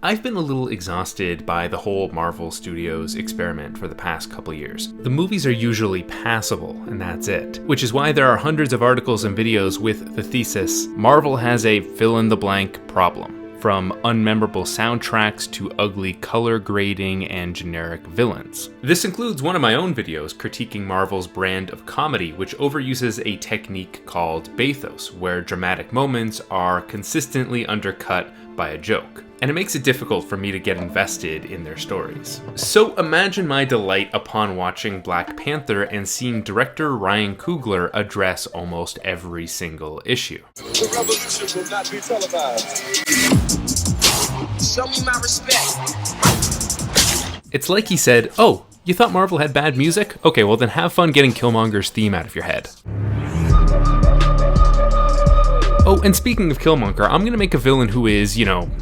I've been a little exhausted by the whole Marvel Studios experiment for the past couple years. The movies are usually passable, and that's it. Which is why there are hundreds of articles and videos with the thesis, Marvel has a fill-in-the-blank problem. From unmemorable soundtracks to ugly color grading and generic villains. This includes one of my own videos critiquing Marvel's brand of comedy, which overuses a technique called Bathos, where dramatic moments are consistently undercut by a joke. And it makes it difficult for me to get invested in their stories. So imagine my delight upon watching Black Panther and seeing director Ryan Coogler address almost every single issue. The revolution will not be televised. Show me my respect. It's like he said, "Oh, you thought Marvel had bad music? Okay, well then have fun getting Killmonger's theme out of your head." Oh, and speaking of Killmonger, I'm gonna make a villain who is,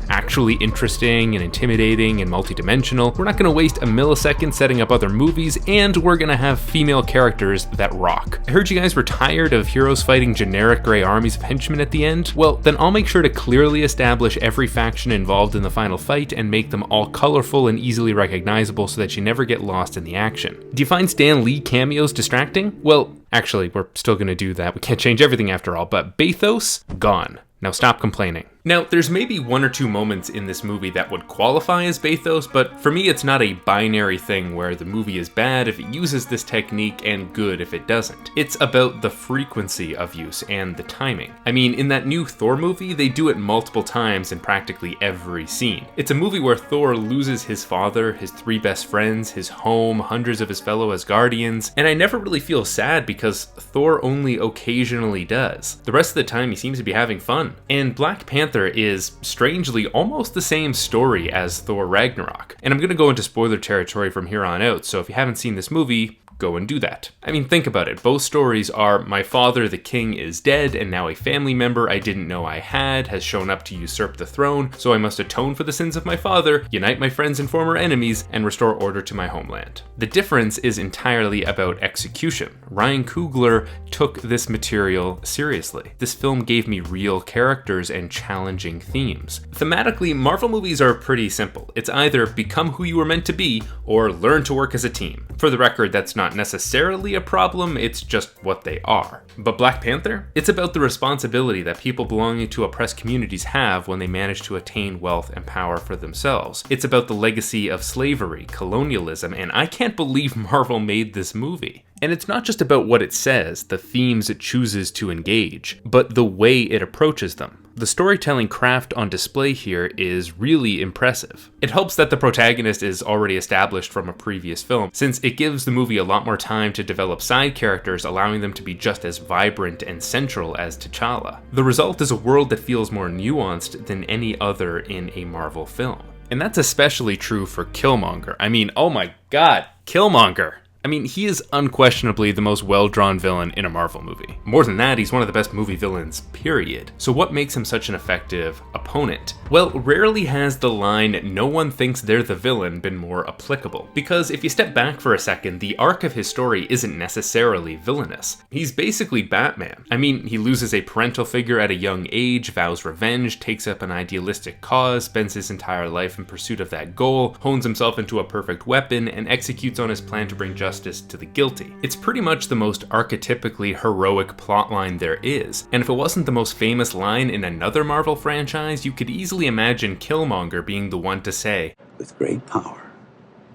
actually interesting and intimidating and multidimensional. We're not gonna waste a millisecond setting up other movies, and we're gonna have female characters that rock. I heard you guys were tired of heroes fighting generic gray armies of henchmen at the end? Well, then I'll make sure to clearly establish every faction involved in the final fight and make them all colorful and easily recognizable so that you never get lost in the action. Do you find Stan Lee cameos distracting? Well, actually, we're still gonna do that. We can't change everything after all, but Bathos, gone. Now stop complaining. Now, there's maybe one or two moments in this movie that would qualify as Bathos, but for me it's not a binary thing where the movie is bad if it uses this technique and good if it doesn't. It's about the frequency of use and the timing. I mean, in that new Thor movie, they do it multiple times in practically every scene. It's a movie where Thor loses his father, his three best friends, his home, hundreds of his fellow Asgardians, and I never really feel sad because Thor only occasionally does. The rest of the time he seems to be having fun. And Black Panther is strangely almost the same story as Thor Ragnarok. And I'm gonna go into spoiler territory from here on out, so if you haven't seen this movie, go and do that. I mean, think about it. Both stories are my father, the king, is dead, and now a family member I didn't know I had has shown up to usurp the throne, so I must atone for the sins of my father, unite my friends and former enemies, and restore order to my homeland. The difference is entirely about execution. Ryan Coogler took this material seriously. This film gave me real characters and challenging themes. Thematically, Marvel movies are pretty simple. It's either become who you were meant to be, or learn to work as a team. For the record, that's not necessarily a problem, it's just what they are. But Black Panther? It's about the responsibility that people belonging to oppressed communities have when they manage to attain wealth and power for themselves. It's about the legacy of slavery, colonialism, and I can't believe Marvel made this movie. And it's not just about what it says, the themes it chooses to engage, but the way it approaches them. The storytelling craft on display here is really impressive. It helps that the protagonist is already established from a previous film, since it gives the movie a lot more time to develop side characters, allowing them to be just as vibrant and central as T'Challa. The result is a world that feels more nuanced than any other in a Marvel film. And that's especially true for Killmonger. I mean, oh my god, Killmonger! I mean, he is unquestionably the most well-drawn villain in a Marvel movie. More than that, he's one of the best movie villains, period. So what makes him such an effective opponent? Well, rarely has the line, "no one thinks they're the villain," been more applicable. Because if you step back for a second, the arc of his story isn't necessarily villainous. He's basically Batman. I mean, he loses a parental figure at a young age, vows revenge, takes up an idealistic cause, spends his entire life in pursuit of that goal, hones himself into a perfect weapon, and executes on his plan to bring justice to the guilty. It's pretty much the most archetypically heroic plotline there is, and if it wasn't the most famous line in another Marvel franchise, you could easily imagine Killmonger being the one to say, "With great power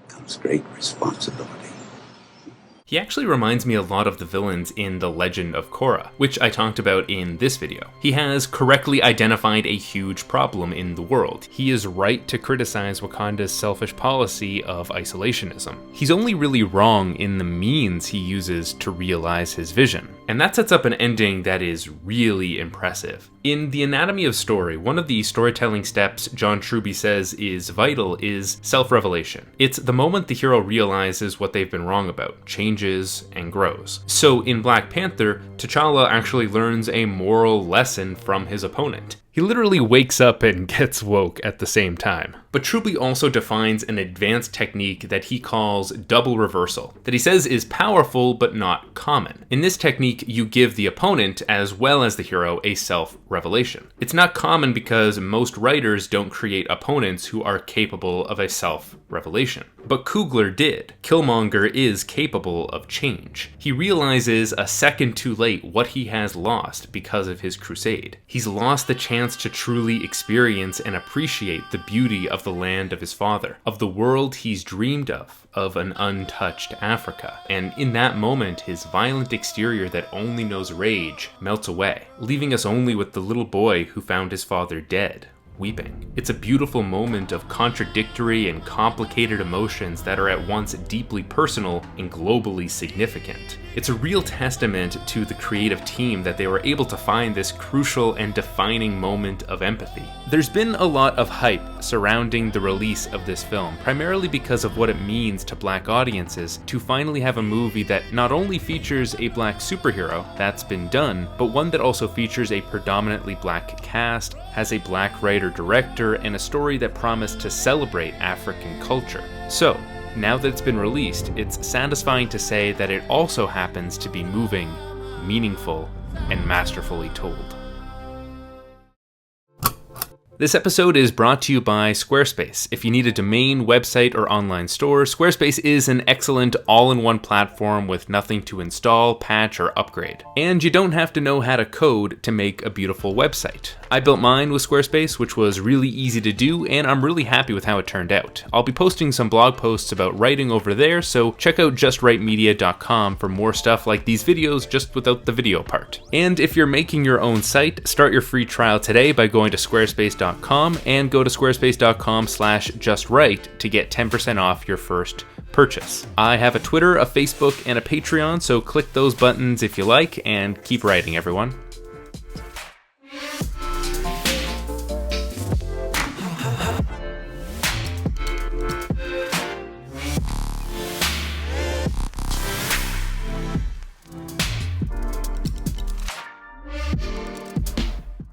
comes great responsibility." He actually reminds me a lot of the villains in The Legend of Korra, which I talked about in this video. He has correctly identified a huge problem in the world. He is right to criticize Wakanda's selfish policy of isolationism. He's only really wrong in the means he uses to realize his vision. And that sets up an ending that is really impressive. In The Anatomy of Story, one of the storytelling steps John Truby says is vital is self-revelation. It's the moment the hero realizes what they've been wrong about, changes, and grows. So in Black Panther, T'Challa actually learns a moral lesson from his opponent. He He literally wakes up and gets woke at the same time. But Truby also defines an advanced technique that he calls double reversal, that he says is powerful but not common. In this technique, you give the opponent as well as the hero a self-revelation. It's not common because most writers don't create opponents who are capable of a self-revelation. But Coogler did. Killmonger is capable of change. He realizes a second too late what he has lost because of his crusade. He's lost the chance to truly experience and appreciate the beauty of the land of his father, of the world he's dreamed of an untouched Africa. And in that moment, his violent exterior that only knows rage melts away, leaving us only with the little boy who found his father dead, weeping. It's a beautiful moment of contradictory and complicated emotions that are at once deeply personal and globally significant. It's a real testament to the creative team that they were able to find this crucial and defining moment of empathy. There's been a lot of hype surrounding the release of this film, primarily because of what it means to Black audiences to finally have a movie that not only features a Black superhero, that's been done, but one that also features a predominantly Black cast, has a Black writer-director, and a story that promised to celebrate African culture. So, now that it's been released, it's satisfying to say that it also happens to be moving, meaningful, and masterfully told. This episode is brought to you by Squarespace. If you need a domain, website, or online store, Squarespace is an excellent all-in-one platform with nothing to install, patch, or upgrade. And you don't have to know how to code to make a beautiful website. I built mine with Squarespace, which was really easy to do, and I'm really happy with how it turned out. I'll be posting some blog posts about writing over there, so check out justwritemedia.com for more stuff like these videos, just without the video part. And if you're making your own site, start your free trial today by going to squarespace.com and go to squarespace.com/justwrite to get 10% off your first purchase. I have a Twitter, a Facebook, and a Patreon, so click those buttons if you like, and keep writing, everyone.